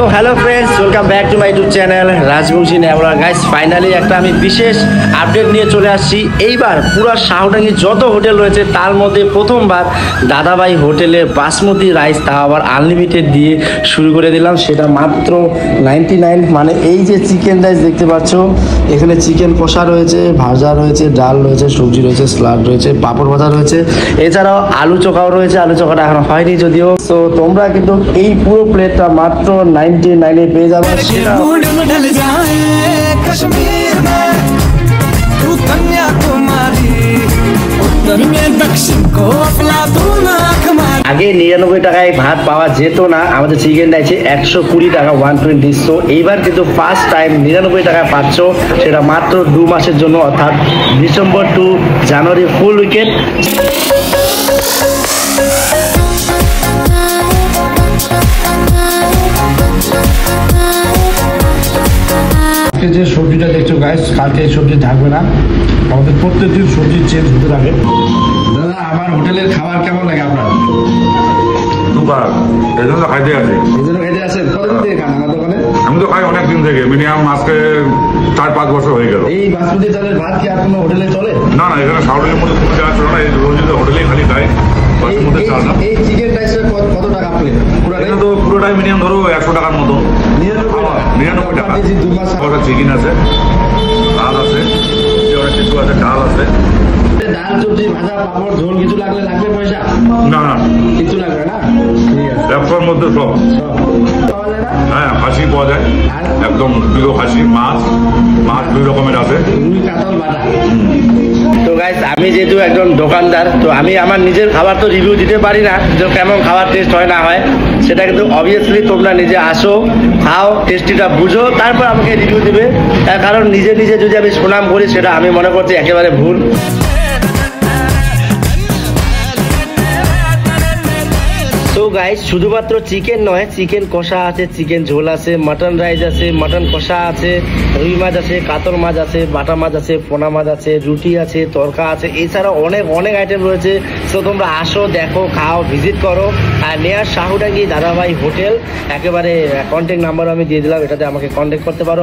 So hello friends, welcome back to my YouTube channel Rajbanshi nabla. Guys finally একটা আমি বিশেষ update নিয়ে চলে আসছি। এইবার পুরো শাহডাঙ্গি যত হোটেল রয়েছে তার মধ্যে প্রথমবার দাদাভাই হোটেলে বাসমতি রাইস, তা আবার আনলিমিটেড দিয়ে শুরু করে দিলাম। সেটা মাত্র 99, মানে এই যে চিকেন রাইস দেখতে পাচ্ছ, এখানে চিকেন কষা রয়েছে, ভাজা রয়েছে, ডাল রয়েছে, সবজি রয়েছে, স্যালাড রয়েছে, পাঁপড় ভাজা রয়েছে, এছাড়াও আলু চোখাও রয়েছে। আলু চোখাটা এখন হয়নি যদিও। তো তোমরা কিন্তু এই পুরো প্লেটটা মাত্র 99 পেয়ে যাবে। আগে 99 টাকায় ভাত পাওয়া যেত না, আমাদের চিকেন রাইসে 120 টাকা 120। তো এইবার কিন্তু ফার্স্ট টাইম 99 টাকায় পাচ্ছ, সেটা মাত্র 2 মাসের জন্য, অর্থাৎ ডিসেম্বর টু জানুয়ারি ফুল উইকেন্ড। যে সবজিটা দেখছো গাইস, কালকে এই সবজি থাকবে না, আমাদের প্রত্যেকদিন সবজি চেঞ্জ হতে থাকে। দাদা, আমার হোটেলের খাবার কেমন লাগে আপনার? এই জন্য খাইতে আসি। এই জন্য খাইতে আসেন? কতদিন থেকে খান আমার দোকানে? আমি তো খাই অনেক দিন থেকে, মিনিমাম আজকে 4-5 বছর হয়ে গেল। এই বাসমতি চালের ভাত কি আর কোনো হোটেলে চলে? না না, এখানে শাহরুলের মধ্যে কোনো জায়গা চলে না, এই রোজই তো হোটেলেই খালি খাই বাসমতি চাল। এই চিকেন রাইসের কত টাকা প্লেট? এটা তো পুরোটাই মিনিমাম ধরো 100 টাকার মতো। 99 টাকা। চিকেন আছে, ডাল আছে, অনেক কিছু আছে, ডাল আছে, ডাল, সবজি, ভাজা, পাপড়, ঝোল কিছু লাগলে লাগবে পয়সা? না না কিছু লাগবে না, ঠিক আছে। ব্যবসার মধ্যে সব পাওয়া যায় না? হ্যাঁ, খাসি পাওয়া যায়, একদম প্রিয় খাসি। মাছ 2 রকমের আছে, রুই, কাতল, বাটা। তো গাইস, আমি যেহেতু একজন দোকানদার, তো আমি আমার নিজের খাবার তো রিভিউ দিতে পারি না, যে কেমন খাবার টেস্ট হয় না হয়, সেটা কিন্তু অবভিয়াসলি তোমরা নিজে আসো, খাও, টেস্টিটা বুঝো, তারপর আমাকে রিভিউ দিবে। তার কারণ নিজে নিজে যদি আমি সুনাম করি, সেটা আমি মনে করছি একেবারে ভুল। তো গাইস, শুধুমাত্র চিকেন নয়, চিকেন কষা আছে, চিকেন ঝোল আছে, মাটন রাইস আছে, মাটন কষা আছে, রুই মাছ আছে, কাতল মাছ আছে, বাটা মাছ আছে, পোনা মাছ আছে, রুটি আছে, তরকা আছে, এছাড়াও অনেক আইটেম রয়েছে। তো তোমরা আসো, দেখো, খাও, ভিজিট করো। আর নেয়ার শাহডাঙ্গি দাদাভাই হোটেল, একেবারে কন্ট্যাক্ট নাম্বার আমি দিয়ে দিলাম, এটাতে আমাকে কন্ট্যাক্ট করতে পারো।